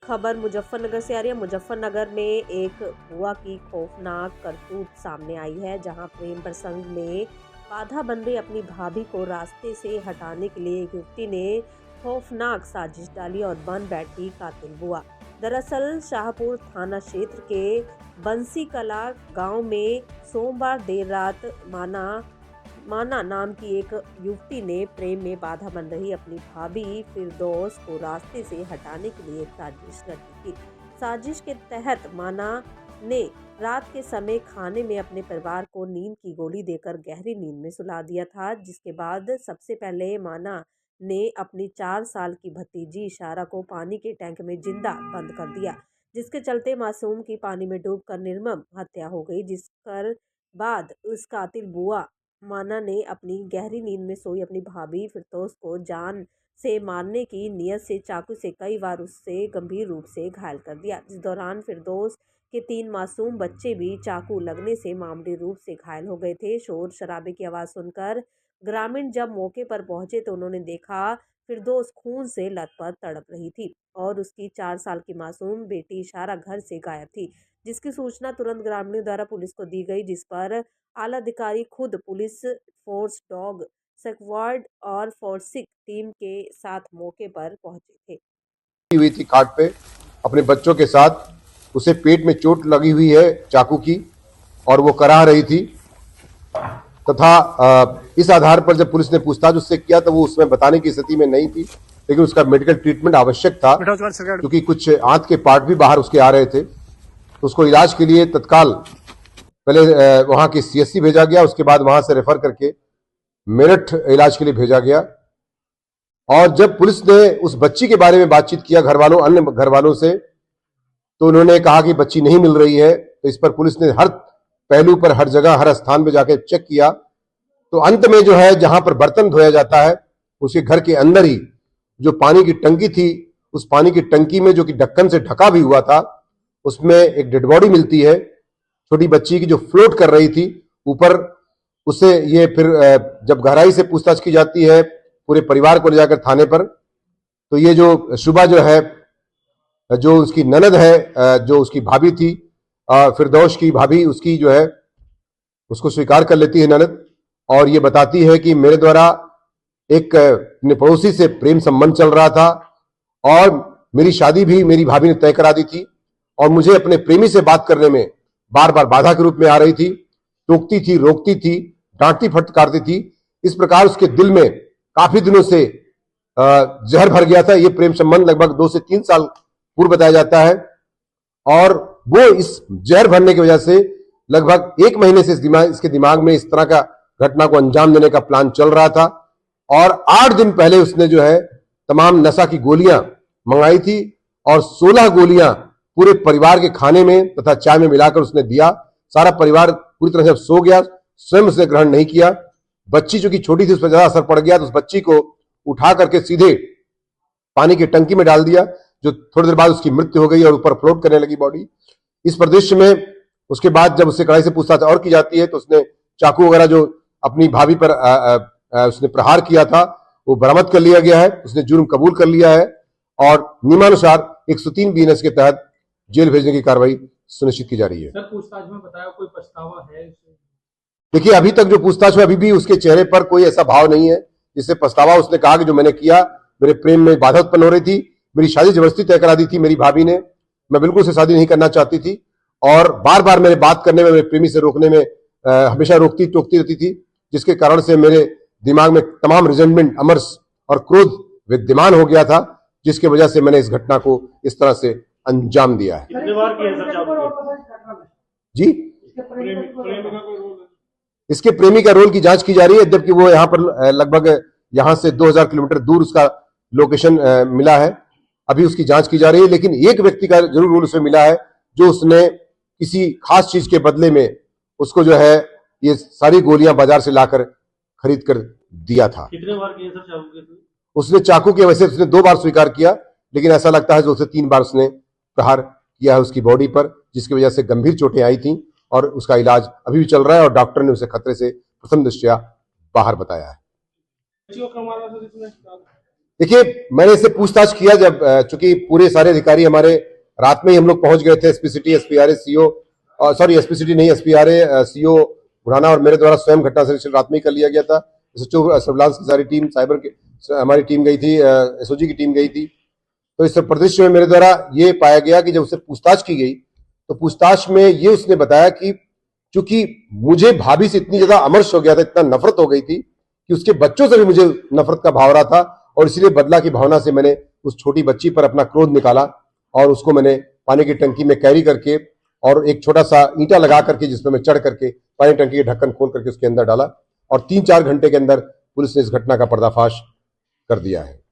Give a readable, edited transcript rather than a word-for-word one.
खबर मुजफ्फरनगर से आ रही है। मुजफ्फरनगर में एक बुआ की खौफनाक करतूत सामने आई है, जहां प्रेम प्रसंग में बाधा बन रही अपनी भाभी को रास्ते से हटाने के लिए एक युवती ने खौफनाक साजिश डाली और बन बैठी कातिल बुआ। दरअसल शाहपुर थाना क्षेत्र के बंसी कला गांव में सोमवार देर रात माना नाम की एक युवती ने प्रेम में बाधा बन रही अपनी भाभी फिरदौस को रास्ते से हटाने के लिए एक साजिश रची थी। साजिश के तहत माना ने रात के समय खाने में अपने परिवार को नींद की गोली देकर गहरी नींद में सुला दिया था, जिसके बाद सबसे पहले माना ने अपनी 4 साल की भतीजी इशारा को पानी के टैंक में जिंदा बंद कर दिया, जिसके चलते मासूम की पानी में डूबकर निर्मम हत्या हो गई। जिसकर बाद उस कातिल बुआ माना ने अपनी गहरी नींद में सोई अपनी भाभी फिरदौस को जान से मारने की नीयत से चाकू से कई बार उससे गंभीर रूप से घायल कर दिया। इस दौरान फिरदौस के 3 मासूम बच्चे भी चाकू लगने से मामूली रूप से घायल हो गए थे। शोर शराबे की आवाज़ सुनकर ग्रामीण जब मौके पर पहुंचे तो उन्होंने देखा फिरदौस खून से लथपथ तड़प रही थी और उसकी 4 साल की मासूम बेटी इशारा घर से गायब थी, जिसकी सूचना तुरंत ग्रामीणों द्वारा पुलिस को दी गई, जिस पर आला अधिकारी खुद पुलिस फोर्स, डॉग स्क्वाड और फोरेंसिक टीम के साथ मौके पर पहुंचे थे। हुई थी खाट पे अपने बच्चों के साथ, उसे पेट में चोट लगी हुई है चाकू की और वो कराह रही थी तथा इस आधार पर जब पुलिस ने पूछताछ उससे किया तो वो उसमें बताने की स्थिति में नहीं थी, लेकिन उसका मेडिकल ट्रीटमेंट आवश्यक था क्योंकि कुछ आंत के पार्ट भी बाहर उसके आ रहे थे। तो उसको इलाज के लिए तत्काल पहले वहां के सीएससी भेजा गया, उसके बाद वहां से रेफर करके मेरठ इलाज के लिए भेजा गया। और जब पुलिस ने उस बच्ची के बारे में बातचीत किया अन्य घर वालों से, तो उन्होंने कहा कि बच्ची नहीं मिल रही है। तो इस पर पुलिस ने हर पहलू पर, हर जगह, हर स्थान पर जाकर चेक किया, तो अंत में जो है जहां पर बर्तन धोया जाता है उसके घर के अंदर ही जो पानी की टंकी थी, उस पानी की टंकी में जो कि ढक्कन से ढका भी हुआ था, उसमें एक डेड बॉडी मिलती है छोटी बच्ची की जो फ्लोट कर रही थी ऊपर। उससे ये फिर जब गहराई से पूछताछ की जाती है पूरे परिवार को ले जाकर थाने पर, तो ये जो शुभा जो है, जो उसकी ननद है, जो उसकी भाभी थी, फिरदौस की भाभी, उसकी जो है उसको स्वीकार कर लेती है ननद, और ये बताती है कि मेरे द्वारा एक अपने पड़ोसी से प्रेम संबंध चल रहा था और मेरी शादी भी मेरी भाभी ने तय करा दी थी और मुझे अपने प्रेमी से बात करने में बार बार बाधा के रूप में आ रही थी, टोकती थी, रोकती थी, डांटती फटकारती थी। इस प्रकार उसके दिल में काफी दिनों से जहर भर गया था। ये प्रेम संबंध लगभग 2 से 3 साल पूर्व बताया जाता है और वो इस जहर भरने की वजह से लगभग 1 महीने से इसके दिमाग में इस तरह का घटना को अंजाम देने का प्लान चल रहा था। और 8 दिन पहले उसने जो है तमाम नशा की गोलियां मंगाई थी और 16 गोलियां पूरे परिवार के खाने में तथा चाय में मिलाकर उसने दिया। सारा परिवार पूरी तरह से सो गया, स्वयं उसने ग्रहण नहीं किया। बच्ची जो कि छोटी थी उस पर ज्यादा असर पड़ गया, तो उस बच्ची को उठा करके सीधे पानी की टंकी में डाल दिया, जो थोड़ी देर बाद उसकी मृत्यु हो गई और ऊपर फ्लोट करने लगी बॉडी। इस परिदृश्य में उसके बाद जब उससे कड़ाई से पूछताछ और की जाती है तो उसने चाकू वगैरह जो अपनी भाभी पर उसने प्रहार किया था वो बरामद कर लिया गया है। उसने जुर्म कबूल कर लिया है और नियमानुसार 103 बीएनएस के तहत जेल भेजने की कार्रवाई सुनिश्चित की जा रही है। सर, पूछताछ में बताया कोई पछतावा है? देखिए, अभी तक जो पूछताछ में अभी भी उसके चेहरे पर कोई ऐसा भाव नहीं है जिससे पछतावा। उसने कहा कि जो मैंने किया, मेरे प्रेम में बाधा उत्पन्न हो रही थी, मेरी शादी जबरदस्ती तय करा दी थी मेरी भाभी ने, मैं बिल्कुल से शादी नहीं करना चाहती थी और बार बार मेरे बात करने में, मेरे प्रेमी से रोकने में हमेशा रोकती टोकती रहती थी, जिसके कारण से मेरे दिमाग में तमाम रिजेंटमेंट, अमर्ष और क्रोध विद्यमान हो गया था, जिसकी वजह से मैंने इस घटना को इस तरह से अंजाम दिया है। जी, इसके प्रेमी का रोल की जांच की जा रही है, जबकि वो यहाँ पर लगभग यहाँ से 2000 किलोमीटर दूर उसका लोकेशन मिला है। अभी उसकी जांच की जा रही है, लेकिन एक व्यक्ति का जरूर रोल उसमें मिला है जो उसने किसी खास चीज के बदले में उसको जो है ये सारी गोलियां बाजार से लाकर खरीद कर दिया था। कितने बार किए सर चाकू के? उसने चाकू के वैसे उसने 2 बार स्वीकार किया, लेकिन ऐसा लगता है जो उसे 3 बार उसने प्रहार किया है उसकी बॉडी पर, जिसकी वजह से गंभीर चोटें आई थी और उसका इलाज अभी भी चल रहा है और डॉक्टर ने उसे खतरे से प्रथम दृष्टया बाहर बताया है। देखिए, मैंने इससे पूछताछ किया जब चूंकि पूरे सारे अधिकारी हमारे रात में ही हम लोग पहुंच गए थे, एसपी सिटी, एसपीआरए, सीओ, सॉरी एसपी सिटी नहीं, एसपीआरए, सीओ बुढ़ाना और मेरे द्वारा स्वयं घटना से रात में ही कर लिया गया था। एसएचओ सर्विलांस की सारी टीम, साइबर की हमारी टीम गई थी, एसओजी की टीम गई थी। तो इस परिदृश्य में मेरे द्वारा ये पाया गया कि जब उससे पूछताछ की गई तो पूछताछ में ये उसने बताया कि चूंकि मुझे भाभी से इतनी ज्यादा अमर्ष हो गया था, इतना नफरत हो गई थी कि उसके बच्चों से भी मुझे नफरत का भाव रहा था और इसलिए बदला की भावना से मैंने उस छोटी बच्ची पर अपना क्रोध निकाला और उसको मैंने पानी की टंकी में कैरी करके और एक छोटा सा ईंटा लगा करके जिसमें मैं चढ़ करके पानी टंकी के ढक्कन खोल करके उसके अंदर डाला और 3-4 घंटे के अंदर पुलिस ने इस घटना का पर्दाफाश कर दिया है।